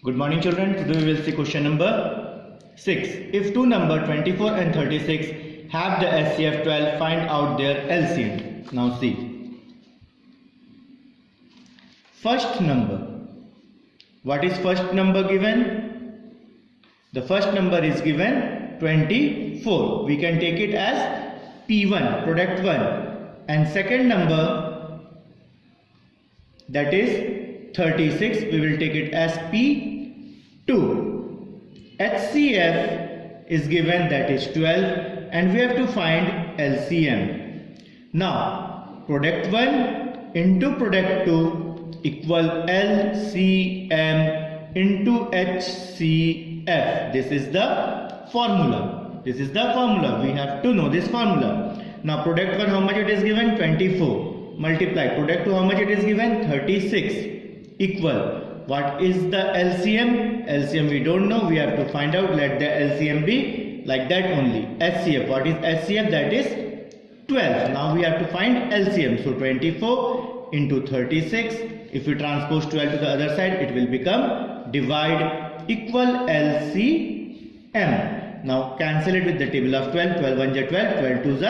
Good morning children. Today we will see question number 6. If two numbers 24 and 36 have the SCF 12, find out their LCM. Now see. First number. What is first number given? The first number is given 24. We can take it as P1, product 1. And second number, that is 36, we will take it as P2. HCF is given, that is 12, and we have to find LCM. Now, product 1 into product 2 equal LCM into HCF. This is the formula. This is the formula. We have to know this formula. Now, product 1, how much it is given? 24. Multiply. Product 2, how much it is given? 36. Equal. What is the LCM? LCM we don't know. We have to find out. Let the LCM be like that only. HCF. What is HCF? That is 12. Now we have to find LCM. So 24 into 36. If we transpose 12 to the other side, it will become divide equal LCM. Now cancel it with the table of 12. 12 1 is 12. 12 2 is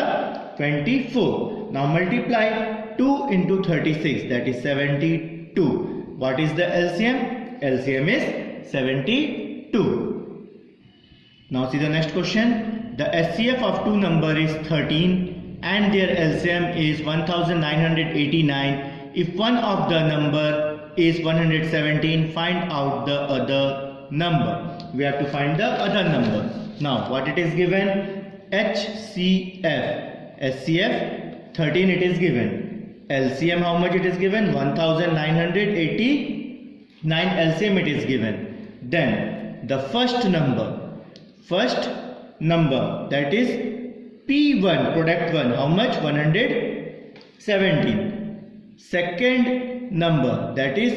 24. Now multiply 2 into 36. That is 72. What is the LCM? LCM is 72. Now see the next question. The SCF of two numbers is 13 and their LCM is 1989. If one of the number is 117, find out the other number. We have to find the other number. Now what it is given? HCF. SCF 13 it is given. LCM how much it is given? 1989 LCM it is given. Then the first number that is P1 product 1 how much? 117. Second number that is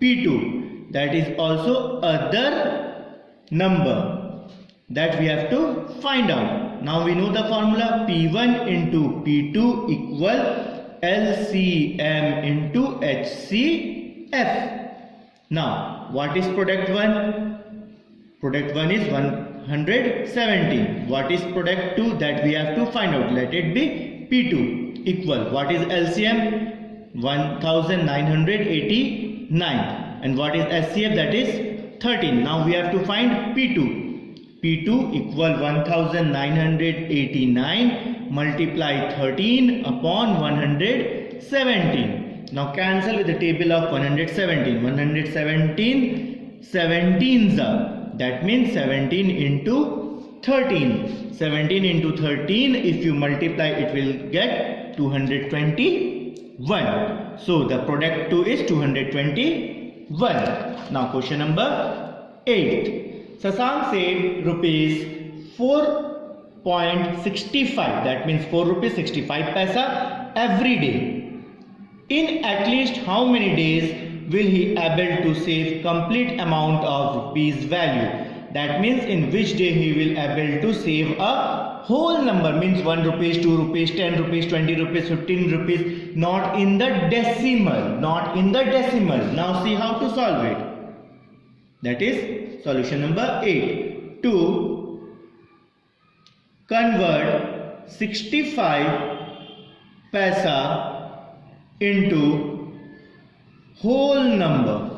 P2, that is also other number that we have to find out. Now we know the formula. P1 into P2 equal LCM into HCF. Now, what is product 1? Product 1 is 117. What is product 2? That we have to find out. Let it be P2 equal. What is LCM? 1989. And what is HCF? That is 13. Now we have to find P2. P2 equal 1989 multiply 13 upon 117. Now cancel with the table of 117. 117 17s are. That means 17 into 13. 17 into 13, if you multiply, it will get 221. So the product 2 is 221. Now question number 8. Sasank saved rupees 4.65, that means 4 rupees 65 paisa every day. In at least how many days will he able to save complete amount of rupees value? That means in which day he will able to save a whole number, means 1 rupees, 2 rupees, 10 rupees, 20 rupees, 15 rupees, not in the decimal, not in the decimal. Now see how to solve it. That is solution number 8. To convert 65 paisa into whole number,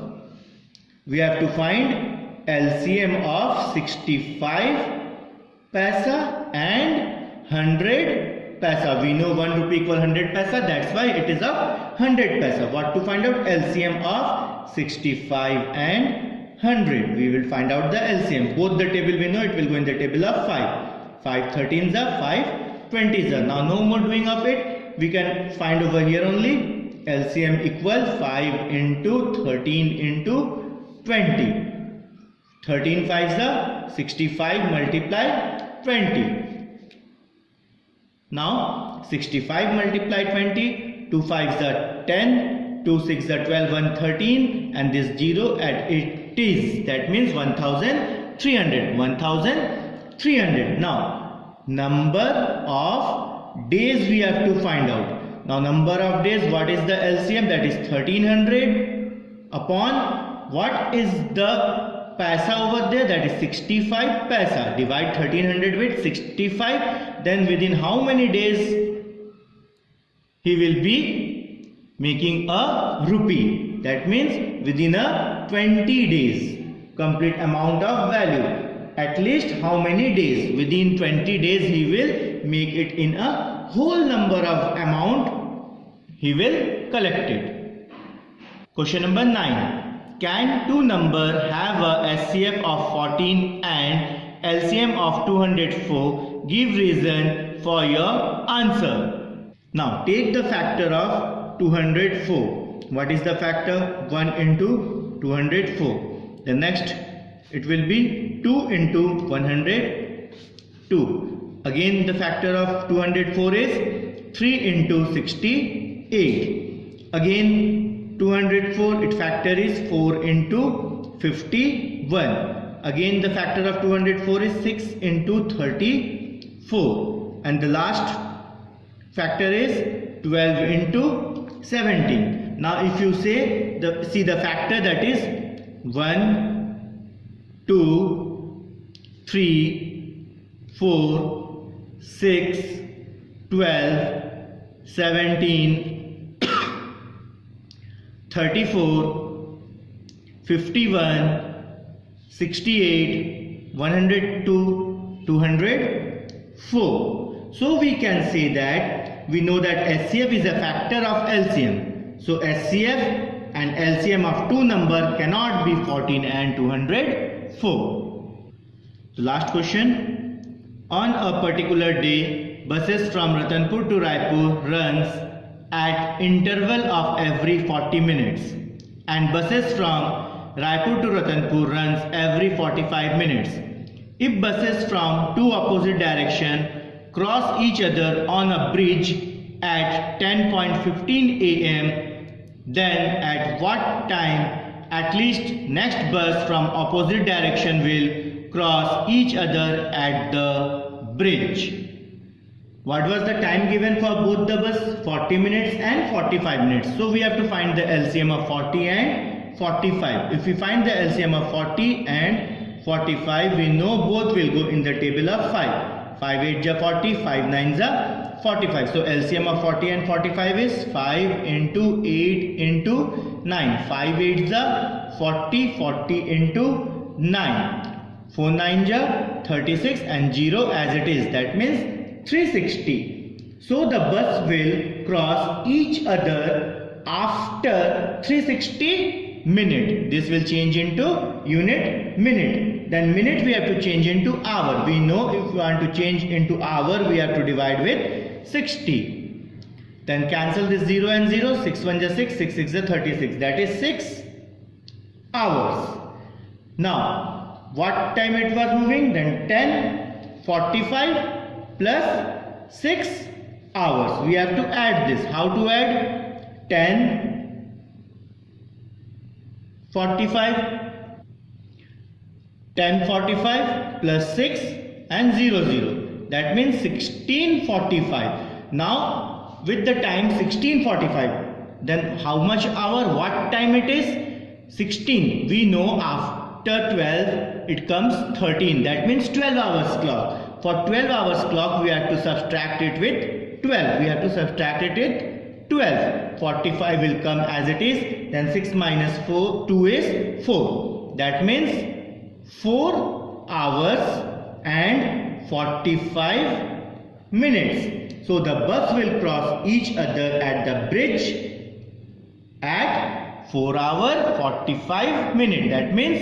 we have to find LCM of 65 paisa and 100 paisa. We know 1 rupee equal 100 paisa, that's why it is of 100 paisa. What to find out? LCM of 65 and 100. We will find out the LCM. Both the table we know, it will go in the table of 5. 5 13s are, 5 20s are. Now no more doing of it. We can find over here only. LCM equal 5 into 13 into 20. 13 5s are 65 multiply 20. Now 65 multiply 20. 2 5s are 10. 2 6 are 12. 1 13. And this 0 at it is. That means 1300. 1300. Now number of days we have to find out. Now number of days, what is the LCM? That is 1300 upon what is the paisa over there? That is 65 paisa. Divide 1300 with 65. Then within how many days he will be making a rupee? That means within a 20 days. Complete amount of value. At least how many days? Within 20 days he will make it in a whole number of amount he will collect it. Question number 9. Can two numbers have a SCF of 14 and LCM of 204? Give reason for your answer. Now take the factor of 204. What is the factor? 1 into 204. The next it will be 2 into 102. Again the factor of 204 is 3 into 68. Again 204, its factor is 4 into 51. Again the factor of 204 is 6 into 34. And the last factor is 12 into 17. Now if you say see the factor, that is 1, 2, 3, 4, 6, 12, 17, 34, 51, 68, 102, 204. So we can say that we know that SCF is a factor of LCM. So SCF and LCM of two number cannot be 14 and 204. The last question. On a particular day, buses from Ratanpur to Raipur runs at interval of every 40 minutes and buses from Raipur to Ratanpur runs every 45 minutes. If buses from two opposite directions cross each other on a bridge at 10:15 am, then at what time at least next bus from opposite direction will cross each other at the bridge? What was the time given for both the bus? 40 minutes and 45 minutes. So we have to find the LCM of 40 and 45. If we find the LCM of 40 and 45, we know both will go in the table of 5. 5 8 ja 40, 5 9 ja 45. So LCM of 40 and 45 is 5 into 8 into 9. 5 8 ja 40, 40 into 9. 4 9 ja 36 and 0 as it is. That means 360. So the bus will cross each other after 360 minute. This will change into unit minute. Then minute we have to change into hour. We know if we want to change into hour, we have to divide with 60. Then cancel this 0 and 0. 6 1 ja 6, 6 6 ja 36. That is 6 hours. Now, what time it was moving? Then 10:45 plus 6 hours. We have to add this. How to add? 10:45. 10:45 plus 6 and 0 0. That means 16:45. Now with the time 16:45, then how much hour? What time it is? 16. We know after 12 it comes 13. That means 12 hours clock. For 12 hours clock we have to subtract it with 12. We have to subtract it with 12. 45 will come as it is. Then 6 minus 4, 2 is 4. That means 4 hours and 45 minutes. So the bus will cross each other at the bridge at 4 hours 45 minutes. That means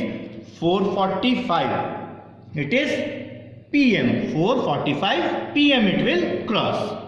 4:45. It is PM. 4:45 PM it will cross.